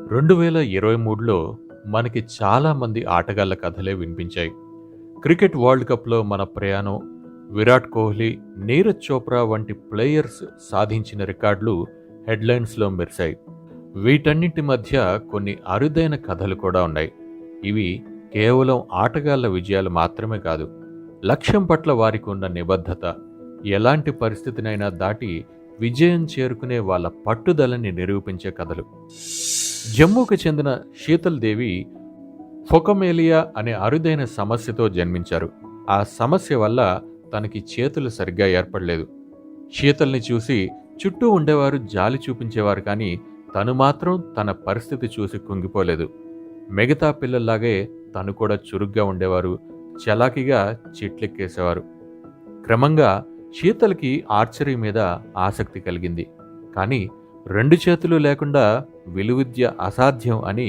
2023లో మనకి చాలామంది ఆటగాళ్ల కథలే వినిపించాయి. క్రికెట్ వరల్డ్ కప్లో మన ప్రయాణం, విరాట్ కోహ్లీ, నీరజ్ చోప్రా వంటి ప్లేయర్స్ సాధించిన రికార్డులు హెడ్లైన్స్లో మెరిశాయి. వీటన్నింటి మధ్య కొన్ని అరుదైన కథలు కూడా ఉన్నాయి. ఇవి కేవలం ఆటగాళ్ల విజయాలు మాత్రమే కాదు, లక్ష్యం పట్ల వారికి ఉన్న నిబద్ధత, ఎలాంటి పరిస్థితినైనా దాటి విజయం చేరుకునే వాళ్ళ పట్టుదలని నిరూపించే కథలు. జమ్మూకు చెందిన శీతల్ దేవి ఫొకమేలియా అనే అరుదైన సమస్యతో జన్మించారు. ఆ సమస్య వల్ల తనకి చేతులు సరిగ్గా ఏర్పడలేదు. శీతల్ని చూసి చుట్టూ ఉండేవారు జాలి చూపించేవారు, కానీ తను మాత్రం తన పరిస్థితి చూసి కుంగిపోలేదు. మిగతా పిల్లల్లాగే తను కూడా చురుగ్గా ఉండేవారు, చలాకీగా చెట్లెక్కేసేవారు. క్రమంగా శీతల్కి ఆర్చరీ మీద ఆసక్తి కలిగింది. కానీ 2 చేతులు లేకుండా విలువిద్య అసాధ్యం అని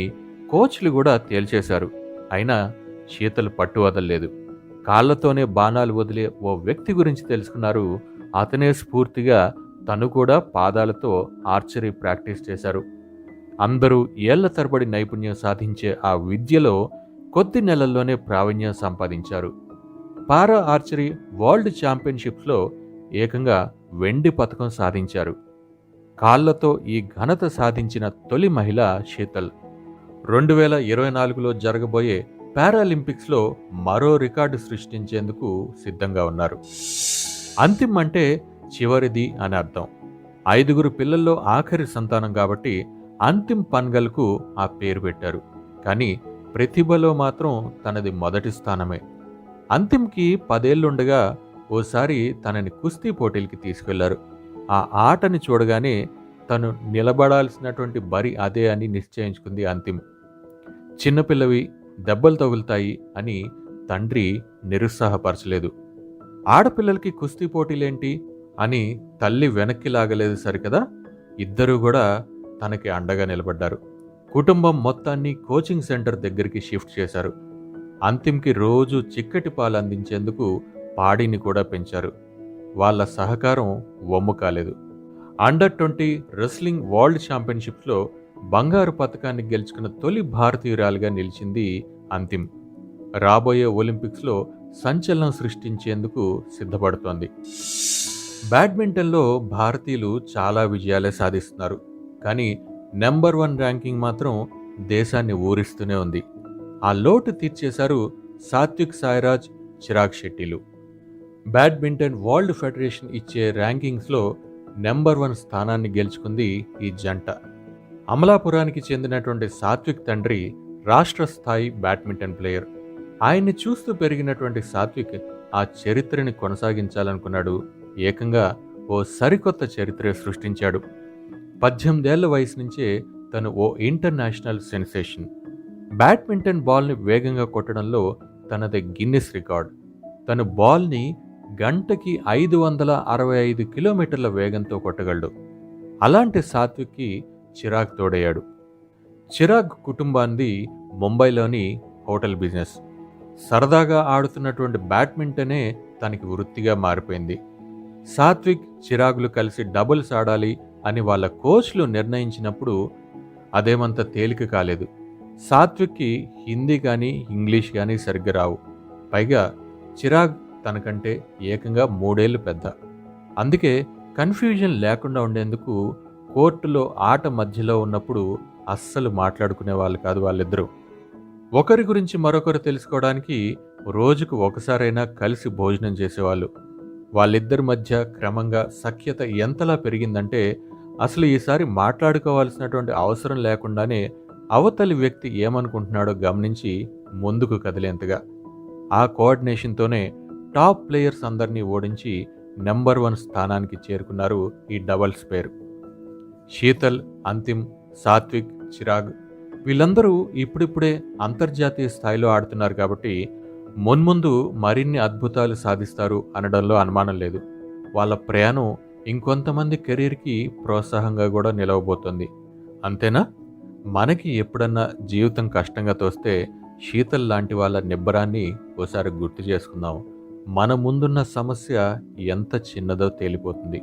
కోచ్లు కూడా తేల్చేశారు. అయినా శీతల్ పట్టు వదలలేదు. కాళ్లతోనే బాణాలు వదిలే ఓ వ్యక్తి గురించి తెలుసుకున్నారు. అతనే స్ఫూర్తిగా తను కూడా పాదాలతో ఆర్చరీ ప్రాక్టీస్ చేశారు. అందరూ ఏళ్ల తరబడి నైపుణ్యం సాధించే ఆ విద్యలో కొద్ది నెలల్లోనే ప్రావీణ్యం సంపాదించారు. పారా ఆర్చరీ వరల్డ్ ఛాంపియన్షిప్స్లో ఏకంగా వెండి పతకం సాధించారు. కాళ్లతో ఈ ఘనత సాధించిన తొలి మహిళ శీతల్. 2024లో జరగబోయే పారాలింపిక్స్లో మరో రికార్డు సృష్టించేందుకు సిద్ధంగా ఉన్నారు. అంతిమ్ అంటే చివరిది అని అర్థం. 5 పిల్లల్లో ఆఖరి సంతానం కాబట్టి అంతిమ్ పన్గల్కు ఆ పేరు పెట్టారు. కానీ ప్రతిభలో మాత్రం తనది మొదటి స్థానమే. అంతిమ్కి 10 ఏళ్లుండగా ఓసారి తనని కుస్తీ పోటీలకి తీసుకెళ్లారు. ఆ ఆటని చూడగానే తను నిలబడాల్సినటువంటి బరి అదే అని నిశ్చయించుకుంది అంతిమ్. చిన్నపిల్లవి, దెబ్బలు తగులుతాయి అని తండ్రి నిరుత్సాహపరచలేదు. ఆడపిల్లలకి కుస్తీ పోటీలేంటి అని తల్లి వెనక్కి లాగలేదు సరికదా. ఇద్దరూ కూడా తనకి అండగా నిలబడ్డారు. కుటుంబం మొత్తాన్ని కోచింగ్ సెంటర్ దగ్గరికి షిఫ్ట్ చేశారు. అంతిమ్కి రోజు చిక్కటి పాలు అందించేందుకు పాడిని కూడా పెంచారు. వాళ్ళ సహకారం వమ్ము కాలేదు. అండర్-20 రెస్లింగ్ వరల్డ్ ఛాంపియన్షిప్స్లో బంగారు పతకాన్ని గెలుచుకున్న తొలి భారతీయురాలుగా నిలిచింది అంతిమ్. రాబోయే ఒలింపిక్స్లో సంచలనం సృష్టించేందుకు సిద్ధపడుతోంది. బ్యాడ్మింటన్లో భారతీయులు చాలా విజయాలే సాధిస్తున్నారు. కానీ నెంబర్ 1 ర్యాంకింగ్ మాత్రం దేశాన్ని ఊరిస్తూనే ఉంది. ఆ లోటు తీర్చేశారు సాత్విక్ సాయిరాజ్, చిరాగ్ షెట్టీలు. బ్యాడ్మింటన్ వరల్డ్ ఫెడరేషన్ ఇచ్చే ర్యాంకింగ్స్లో నెంబర్ 1 స్థానాన్ని గెలుచుకుంది ఈ జంట. అమలాపురానికి చెందినటువంటి సాత్విక్ తండ్రి రాష్ట్ర స్థాయి బ్యాడ్మింటన్ ప్లేయర్. ఆయన్ని చూస్తూ పెరిగినటువంటి సాత్విక్ ఆ చరిత్రని కొనసాగించాలనుకున్నాడు. ఏకంగా ఓ సరికొత్త చరిత్ర సృష్టించాడు. 18 ఏళ్ల వయసు నుంచే తను ఓ ఇంటర్నేషనల్ సెన్సేషన్. బ్యాడ్మింటన్ బాల్ని వేగంగా కొట్టడంలో తనది గిన్నిస్ రికార్డ్. తను బాల్ని గంటకి 565 కిలోమీటర్ల వేగంతో కొట్టగలడు. అలాంటి సాత్విక్కి చిరాగ్ తోడయ్యాడు. చిరాగ్ కుటుంబాన్ని ముంబైలోని హోటల్ బిజినెస్. సరదాగా ఆడుతున్నటువంటి బ్యాడ్మింటనే తనకి వృత్తిగా మారిపోయింది. సాత్విక్, చిరాగులు కలిసి డబుల్స్ ఆడాలి అని వాళ్ళ కోచ్లు నిర్ణయించినప్పుడు అదేమంత తేలిక కాలేదు. సాత్విక్కి హిందీ కానీ ఇంగ్లీష్ కానీ సరిగ్గా రావు. పైగా చిరాగ్ తనకంటే ఏకంగా 3 ఏళ్లు పెద్ద. అందుకే కన్ఫ్యూజన్ లేకుండా ఉండేందుకు కోర్టులో ఆట మధ్యలో ఉన్నప్పుడు అస్సలు మాట్లాడుకునే వాళ్ళు కాదు వాళ్ళిద్దరూ. ఒకరి గురించి మరొకరు తెలుసుకోవడానికి రోజుకు ఒకసారైనా కలిసి భోజనం చేసేవాళ్ళు. వాళ్ళిద్దరి మధ్య క్రమంగా సఖ్యత ఎంతలా పెరిగిందంటే అసలు ఈసారి మాట్లాడుకోవాల్సినటువంటి అవసరం లేకుండానే అవతలి వ్యక్తి ఏమనుకుంటున్నాడో గమనించి ముందుకు కదిలేంతగా. ఆ కోఆర్డినేషన్తోనే టాప్ ప్లేయర్స్ అందరినీ ఓడించి నెంబర్ 1 స్థానానికి చేరుకున్నారు ఈ డబల్స్ పేరు. శీతల్, అంతిమ్, సాత్విక్, చిరాగ్ వీళ్ళందరూ ఇప్పుడిప్పుడే అంతర్జాతీయ స్థాయిలో ఆడుతున్నారు కాబట్టి మున్ముందు మరిన్ని అద్భుతాలు సాధిస్తారు అనడంలో అనుమానం లేదు. వాళ్ళ ప్రయాణం ఇంకొంతమంది కెరీర్కి ప్రోత్సాహంగా కూడా నిలవబోతోంది. అంతేనా? మనకి ఎప్పుడన్నా జీవితం కష్టంగా తోస్తే శీతల్ లాంటి వాళ్ళ నిబ్బరాన్ని ఓసారి గుర్తు చేసుకుందాం. మన ముందున్న సమస్య ఎంత చిన్నదో తేలిపోతుంది.